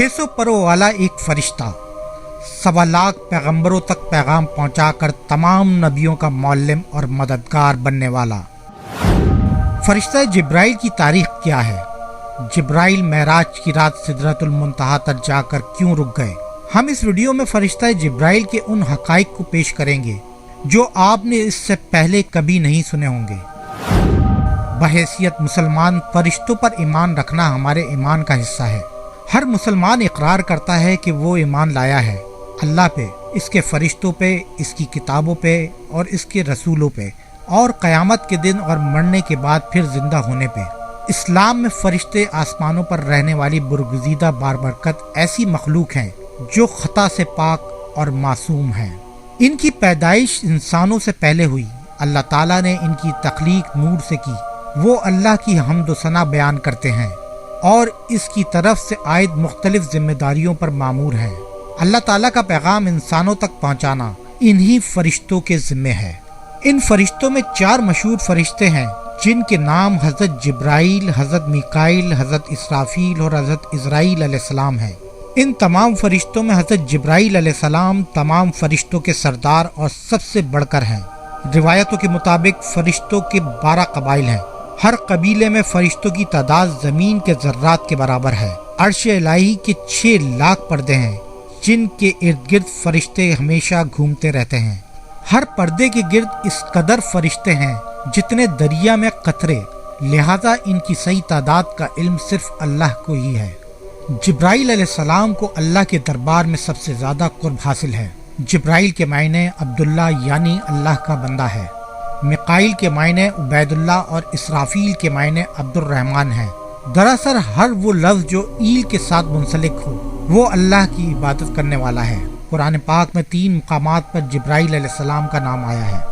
600 परों वाला एक फरिश्ता 1.25 लाख पैगंबरों तक पैगाम पहुंचाकर तमाम नबियों का मौल्लिम और मददगार बनने वाला। फरिश्ता जिब्राइल की तारीख क्या है? जिब्राइल मेराज की रात सिदरतुल मुंतहा तक जाकर क्यों रुक गए? हम इस वीडियो में फरिश्ता जिब्राइल के उन हकाइक को पेश करेंगे जो आपने इससे पहले कभी नहीं सुने होंगे। बहैसियत मुसलमान, फरिश्तों पर ईमान रखना हमारे ईमान का हिस्सा है। हर मुसलमान इकरार करता है कि वो ईमान लाया है अल्लाह पे, इसके फरिश्तों पे, इसकी किताबों पे और इसके रसूलों पे, और क़यामत के दिन और मरने के बाद फिर जिंदा होने पे। इस्लाम में फरिश्ते आसमानों पर रहने वाली बुरगुज़ीदा बारबरकत ऐसी मखलूक हैं जो खता से पाक और मासूम हैं। इनकी पैदाइश इंसानों से पहले हुई। अल्लाह ताला ने इनकी तख्लीक नूर से की। वो अल्लाह की हम्द व सना बयान करते हैं और इसकी तरफ से आयद मुख्तलिफ जिम्मेदारियों पर मामूर हैं। अल्लाह ताला का पैगाम इंसानों तक पहुँचाना इन्हीं फरिश्तों के ज़िम्मे है। इन फरिश्तों में 4 मशहूर फरिश्ते हैं जिनके नाम हज़रत जिब्राइल, हज़रत मीकाईल, हज़रत इसराफील और हज़रत इज़राईल अलैहिस्सलाम हैं। इन तमाम फरिश्तों में हज़रत जिब्राइल अलैहिस्सलाम तमाम फरिश्तों के सरदार और सबसे बढ़कर हैं। रिवायतों के मुताबिक फरिश्तों के 12 कबाइल हैं। हर कबीले में फरिश्तों की तादाद ज़मीन के ज़र्रात के बराबर है। अर्श इलाही के 6 लाख पर्दे हैं जिनके इर्द गिर्द फरिश्ते हमेशा घूमते रहते हैं। हर पर्दे के गिर्द इस कदर फरिश्ते हैं जितने दरिया में कतरे, लिहाजा इनकी सही तादाद का इल्म सिर्फ अल्लाह को ही है। जिब्राइल अलैहिस्सलाम को अल्लाह के दरबार में सबसे ज़्यादा कुर्ब हासिल है। जिब्राइल के मायने अब्दुल्ला यानी अल्लाह का बंदा है। मिकाईल के मायने उबैदुल्ला और इसराफील के मायने अब्दुर्रहमान है। दरअसल हर वो लफ्ज़ जो ईल के साथ मुंसलिक हो वो अल्लाह की इबादत करने वाला है। कुरान पाक में 3 मुकामात पर जिब्राइल अलैहिस्सलाम का नाम आया है।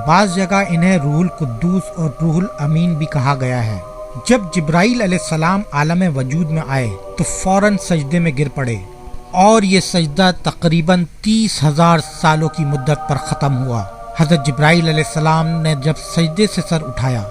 बाज़ जगह इन्हें रूहुल कुद्दूस और रूहुल अमीन भी कहा गया है। जब जिब्राइल अलैहिस्सलाम आलम वजूद में आए तो फौरन सजदे में गिर पड़े और ये सजदा तकरीबन 30,000 सालों की मुद्दत पर ख़त्म हुआ। हज़रत जिब्राइल अलैहिस्सलाम ने जब सजदे से सर उठाया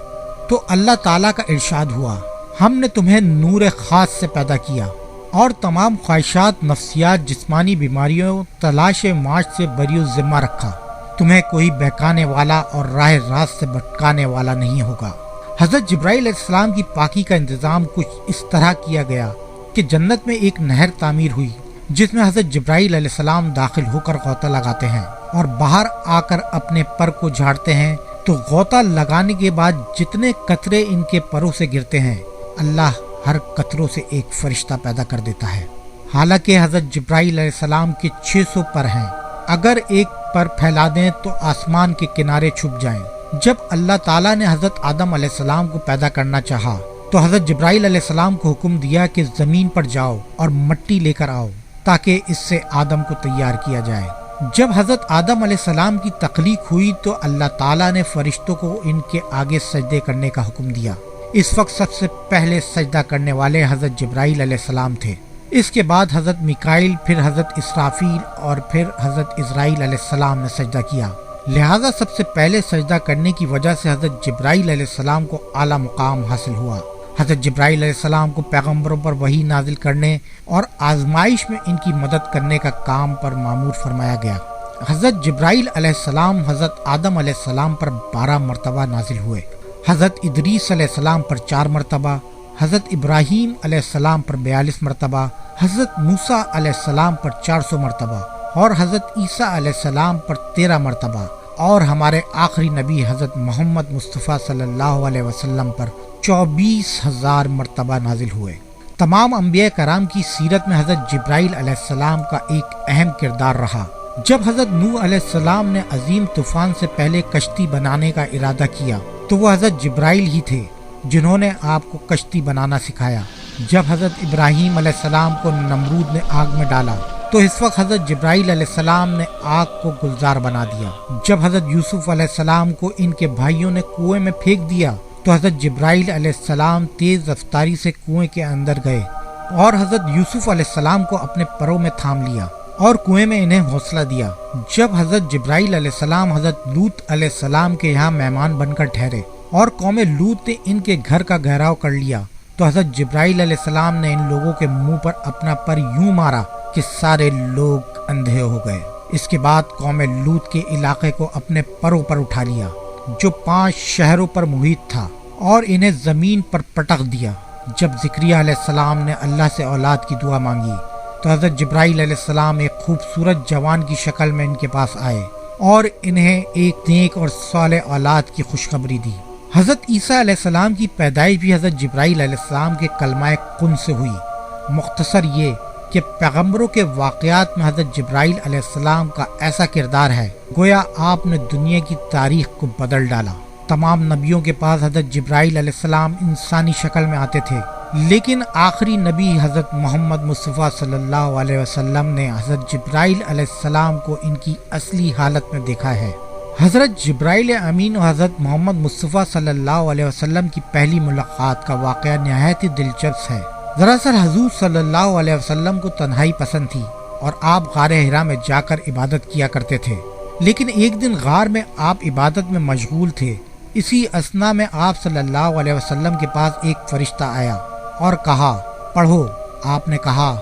तो अल्लाह ताला का इरशाद हुआ, हमने तुम्हें नूर ख़ास से पैदा किया और तमाम ख्वाहिशात, नफ्सियात, जिस्मानी बीमारियों, तलाश माश से बरी ज़िम्मा रखा। तुम्हें कोई बहकाने वाला और राह रास्त से भटकाने वाला नहीं होगा। हज़रत जिब्राइल अलैहिस्सलाम की पाकी का इंतज़ाम कुछ इस तरह किया गया कि जन्नत में एक नहर तामीर हुई जिसमें हज़रत जिब्राइल अलैहिस्सलाम दाखिल होकर गौता लगाते हैं और बाहर आकर अपने पर को झाड़ते हैं तो गौता लगाने के बाद जितने कतरे इनके परों से गिरते हैं अल्लाह हर कतरों से एक फरिश्ता पैदा कर देता है। हालांकि हज़रत जिब्राइल अलैहिस्सलाम के 600 पर हैं। अगर एक पर फैला दें तो आसमान के किनारे छुप जाएं। जब अल्लाह ताला ने हज़रत आदम अलैहिस्सलाम को पैदा करना चाहा तो हज़रत जिब्राइल अलैहिस्सलाम को हुक्म दिया कि ज़मीन पर जाओ और मिट्टी लेकर आओ ताकि इससे आदम को तैयार किया जाए। जब हज़रत आदम अलैहिस्सलाम की तख्लीक हुई तो अल्लाह ताला ने फरिश्तों को इनके आगे सजदे करने का हुक्म दिया। इस वक्त सबसे पहले सजदा करने वाले हज़रत जिब्राइल अलैहिस्सलाम थे। इसके बाद हज़रत मिकाईल, फिर हज़रत इसराफील और फिर हज़रत इज़राईल अलैहिस्सलाम ने सजदा किया। लिहाजा सबसे पहले सजदा करने की वजह से हज़रत जिब्राइल अलैहिस्सलाम को आला मुकाम हासिल हुआ। हज़रत जिब्राइल अलैहिस्सलाम को पैगंबरों पर वही नाजिल करने और आजमाइश में इनकी मदद करने का काम पर मामूर फरमाया गया। हज़रत जिब्राइल अलैहिस्सलाम हज़रत आदम अलैहिस्सलाम पर 12 मरतबा नाजिल हुए, हज़रत इदरीस अलैहिस्सलाम पर 4 मरतबा, हज़रत इब्राहीम अलैहिस्सलाम पर 42 मरतबा, हज़रत मूसा अलैहिस्सलाम पर 400 मरतबा और हज़रत ईसा अलैहिस्सलाम पर 13 मरतबा और हमारे आखिरी नबी हज़रत मोहम्मद मुस्तफ़ा सल्लल्लाहु अलैहि वसल्लम पर 24,000 मरतबा नाजिल हुए। तमाम अंबिया कराम की सीरत में हज़रत जिब्राइल अलैहिस्सलाम का एक अहम किरदार रहा। जब हज़रत नूह अलैहिस्सलाम ने अजीम तूफान से पहले कश्ती बनाने का इरादा किया तो वो हज़रत जिब्राइल ही थे जिन्होंने आपको कश्ती बनाना सिखाया। जब हज़रत इब्राहीम अलैहिस्सलाम को नमरूद ने आग में डाला तो इस वक्त हज़रत जिब्राइल अलैहिस्सलाम ने आग को गुलजार बना दिया। जब हज़रत यूसुफ अलैहिस्सलाम को इनके भाइयों ने कुएं में फेंक दिया तो हज़रत जिब्राइल अलैहिस्सलाम तेज़ रफ्तारी से कुएं के अंदर गए और हज़रत यूसुफ अलैहिस्सलाम को अपने परों में थाम लिया और कुएं में इन्हें हौसला दिया। जब हज़रत जिब्राइल अलैहिस्सलाम हज़रत लूत अलैहिस्सलाम के यहाँ मेहमान बनकर ठहरे और कौम लूत ने इनके घर का घेराव कर लिया تو حضرت جبرائیل علیہ السلام نے ان لوگوں کے منہ پر اپنا پر یوں مارا کہ سارے لوگ اندھے ہو گئے۔ اس کے بعد قوم لوط کے علاقے کو اپنے پروں پر اٹھا لیا جو 5 شہروں پر محیط تھا اور انہیں زمین پر پٹک دیا۔ جب زکریا علیہ السلام نے اللہ سے اولاد کی دعا مانگی تو حضرت جبرائیل علیہ السلام ایک خوبصورت جوان کی شکل میں ان کے پاس آئے اور انہیں ایک نیک اور صالح اولاد کی خوشخبری دی۔ حضرت عیسیٰ علیہ السلام کی پیدائش بھی حضرت جبرائیل علیہ السلام کے کلمہ کن سے ہوئی۔ مختصر یہ کہ پیغمبروں کے واقعات میں حضرت جبرائیل علیہ السلام کا ایسا کردار ہے گویا آپ نے دنیا کی تاریخ کو بدل ڈالا۔ تمام نبیوں کے پاس حضرت جبرائیل علیہ السلام انسانی شکل میں آتے تھے، لیکن آخری نبی حضرت محمد مصطفیٰ صلی اللہ علیہ وسلم نے حضرت جبرائیل علیہ السلام کو ان کی اصلی حالت میں دیکھا ہے۔ حضرت جبرائیل امین اور حضرت محمد مصطفیٰ صلی اللہ علیہ وسلم کی پہلی ملاقات کا واقعہ نہایت ہی دلچسپ ہے۔ دراصل حضور صلی اللہ علیہ وسلم کو تنہائی پسند تھی اور آپ غار حرا میں جا کر عبادت کیا کرتے تھے، لیکن ایک دن غار میں آپ عبادت میں مشغول تھے۔ اسی اثنا میں آپ صلی اللہ علیہ وسلم کے پاس ایک فرشتہ آیا اور کہا پڑھو۔ آپ نے کہا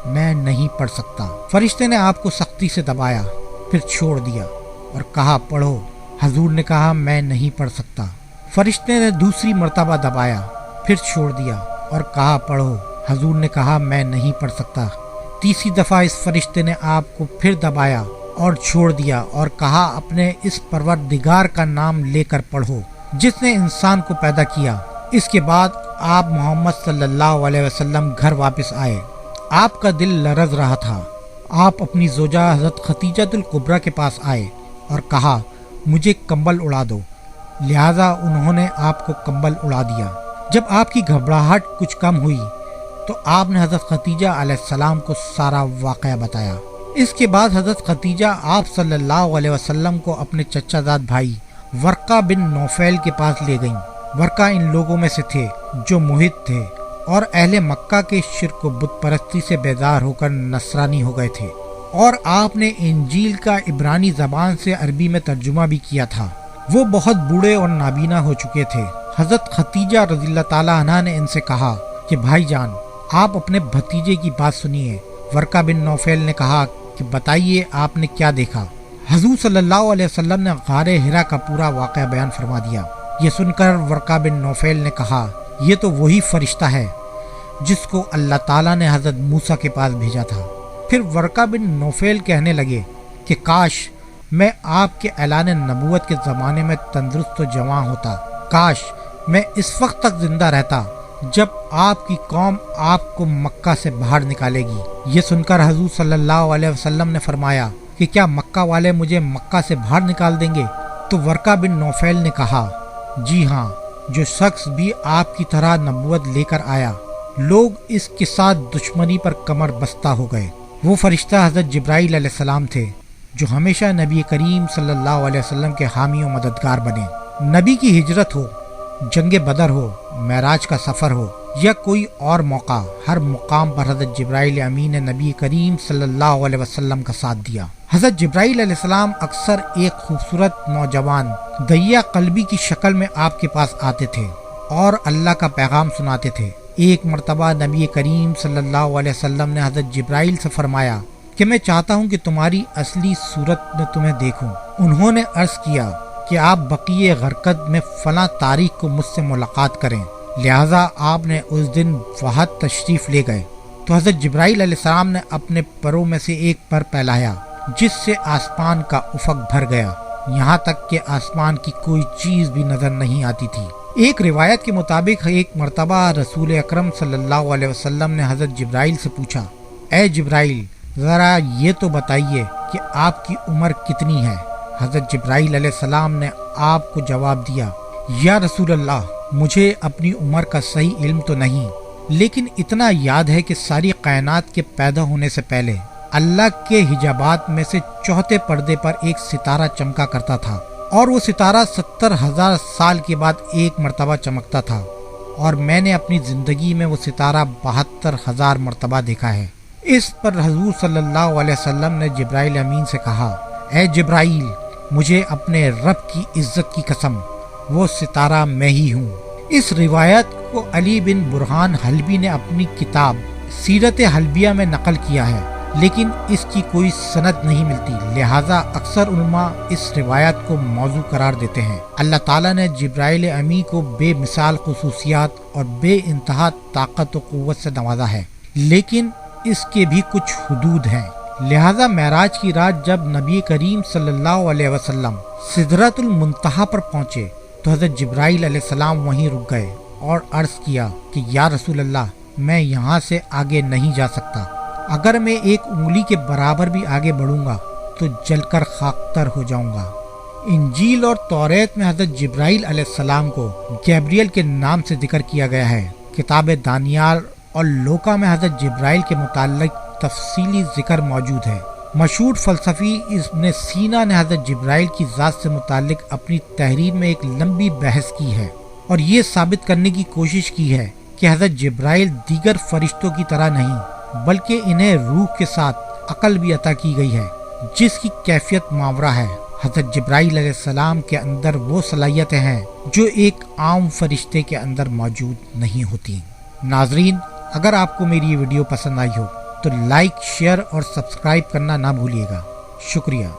میں نہیں پڑھ سکتا۔ فرشتے نے آپ کو سختی سے دبایا پھر چھوڑ دیا اور کہا پڑھو۔ حضور نے کہا میں نہیں پڑھ سکتا۔ فرشتے نے دوسری مرتبہ دبایا پھر چھوڑ دیا اور کہا پڑھو۔ حضور نے کہا میں نہیں پڑھ سکتا۔ تیسری دفعہ اس فرشتے نے آپ کو پھر دبایا اور چھوڑ دیا اور کہا اپنے اس پروردگار کا نام لے کر پڑھو جس نے انسان کو پیدا کیا۔ اس کے بعد آپ محمد صلی اللہ علیہ وسلم گھر واپس آئے۔ آپ کا دل لرز رہا تھا۔ آپ اپنی زوجہ حضرت خدیجہ الکبریٰ کے پاس آئے اور کہا مجھے کمبل اڑا دو، لہذا انہوں نے آپ کو کمبل اڑا دیا۔ جب آپ کی گھبراہٹ کچھ کم ہوئی تو آپ نے حضرت خدیجہ علیہ السلام کو سارا واقعہ بتایا۔ اس کے بعد حضرت خدیجہ آپ صلی اللہ علیہ وسلم کو اپنے چچا زاد بھائی ورقہ بن نوفیل کے پاس لے گئیں۔ ورقہ ان لوگوں میں سے تھے جو محیط تھے اور اہل مکہ کے شرک و بت پرستی سے بیزار ہو کر نصرانی ہو گئے تھے، اور آپ نے انجیل کا عبرانی زبان سے عربی میں ترجمہ بھی کیا تھا۔ وہ بہت بوڑھے اور نابینا ہو چکے تھے۔ حضرت خدیجہ رضی اللہ تعالیٰ عنہ نے ان سے کہا کہ بھائی جان آپ اپنے بھتیجے کی بات سنیے۔ ورقہ بن نوفیل نے کہا کہ بتائیے آپ نے کیا دیکھا۔ حضور صلی اللہ علیہ وسلم نے غار حرا کا پورا واقعہ بیان فرما دیا۔ یہ سن کر ورقہ بن نوفیل نے کہا یہ تو وہی فرشتہ ہے جس کو اللہ تعالیٰ نے حضرت موسیٰ کے پاس بھیجا تھا۔ پھر ورقہ بن نوفیل کہنے لگے کہ کاش میں آپ کے اعلان نبوت کے زمانے میں تندرست و جواں ہوتا، کاش میں اس وقت تک زندہ رہتا جب آپ کی قوم آپ کو مکہ سے باہر نکالے گی۔ یہ سن کر حضور صلی اللہ علیہ وسلم نے فرمایا کہ کیا مکہ والے مجھے مکہ سے باہر نکال دیں گے؟ تو ورقہ بن نوفیل نے کہا جی ہاں، جو شخص بھی آپ کی طرح نبوت لے کر آیا، لوگ اس کے ساتھ دشمنی پر کمر بستہ ہو گئے۔ وہ فرشتہ حضرت جبرائیل علیہ السلام تھے جو ہمیشہ نبی کریم صلی اللہ علیہ وسلم کے حامی و مددگار بنے۔ نبی کی ہجرت ہو، جنگ بدر ہو، معراج کا سفر ہو یا کوئی اور موقع، ہر مقام پر حضرت جبرائیل امین نے نبی کریم صلی اللہ علیہ وسلم کا ساتھ دیا۔ حضرت جبرائیل علیہ السلام اکثر ایک خوبصورت نوجوان دیا قلبی کی شکل میں آپ کے پاس آتے تھے اور اللہ کا پیغام سناتے تھے۔ ایک مرتبہ نبی کریم صلی اللہ علیہ وسلم نے حضرت جبرائیل سے فرمایا کہ میں چاہتا ہوں کہ تمہاری اصلی صورت میں تمہیں دیکھوں۔ انہوں نے عرض کیا کہ آپ بقیع غرقد میں فلاں تاریخ کو مجھ سے ملاقات کریں، لہٰذا آپ نے اس دن وہاں تشریف لے گئے تو حضرت جبرائیل علیہ السلام نے اپنے پروں میں سے ایک پر پھیلایا جس سے آسمان کا افق بھر گیا، یہاں تک کہ آسمان کی کوئی چیز بھی نظر نہیں آتی تھی۔ ایک روایت کے مطابق ایک مرتبہ رسول اکرم صلی اللہ علیہ وسلم نے حضرت جبرائیل سے پوچھا اے جبرائیل ذرا یہ تو بتائیے کہ آپ کی عمر کتنی ہے؟ حضرت جبرائیل علیہ السلام نے آپ کو جواب دیا یا رسول اللہ مجھے اپنی عمر کا صحیح علم تو نہیں، لیکن اتنا یاد ہے کہ ساری کائنات کے پیدا ہونے سے پہلے اللہ کے حجابات میں سے چوتھے پردے پر ایک ستارہ چمکا کرتا تھا، اور وہ ستارہ 70,000 سال کے بعد ایک مرتبہ چمکتا تھا، اور میں نے اپنی زندگی میں وہ ستارہ 72,000 مرتبہ دیکھا ہے۔ اس پر حضور صلی اللہ علیہ وسلم نے جبرائیل امین سے کہا اے جبرائیل مجھے اپنے رب کی عزت کی قسم وہ ستارہ میں ہی ہوں۔ اس روایت को अली बिन बुरहान हल्बी ने अपनी किताब सीरत हल्बिया में नकल किया है, लेकिन इसकी कोई सनद नहीं मिलती, लिहाजा अक्सर उलमा इस रिवायत को मौजू करार देते हैं। अल्लाह ताला ने जिब्राइल अमी को बेमिसाल खुसूसियात और बेइंतहा ताकत व क़ुव्वत से नवाजा है, लेकिन इसके भी कुछ हुदूद हैं। लिहाजा मेराज की रात जब नबी करीम सल्लल्लाहु अलैहि वसल्लम सिदरतुल मुंतहा पर पहुंचे तो हज़रत जिब्राइल अलैहिस्सलाम वहीं रुक गए और अर्ज किया कि या रसूल अल्लाह, मैं यहाँ से आगे नहीं जा सकता। अगर मैं एक उंगली के बराबर भी आगे बढ़ूंगा तो जलकर खाकतर हो जाऊंगा। इंजील और तौरेत में हज़रत जिब्राइल अलैहिस्सलाम को गैब्रियल के नाम से जिक्र किया गया है। किताब दानियाल और लोका में हज़रत जिब्राइल के मुताल्लिक तफसीली जिक्र मौजूद है। मशहूर फ़लसफ़ी इब्न सीना ने हज़रत जिब्राइल की ज़ात से मुताल्लिक अपनी तहरीर में एक लंबी बहस की है और ये साबित करने की कोशिश की है कि हज़रत जिब्राइल दीगर फरिश्तों की तरह नहीं, बल्कि इन्हें रूह के साथ अकल भी अता की गई है, जिसकी कैफियत मावरा है। हज़रत जिब्राइल अलैहिस्सलाम के अंदर वो सलाहियतें हैं जो एक आम फरिश्ते के अंदर मौजूद नहीं होती। नाजरीन, अगर आपको मेरी ये वीडियो पसंद आई हो तो लाइक, शेयर और सब्सक्राइब करना ना भूलिएगा। शुक्रिया।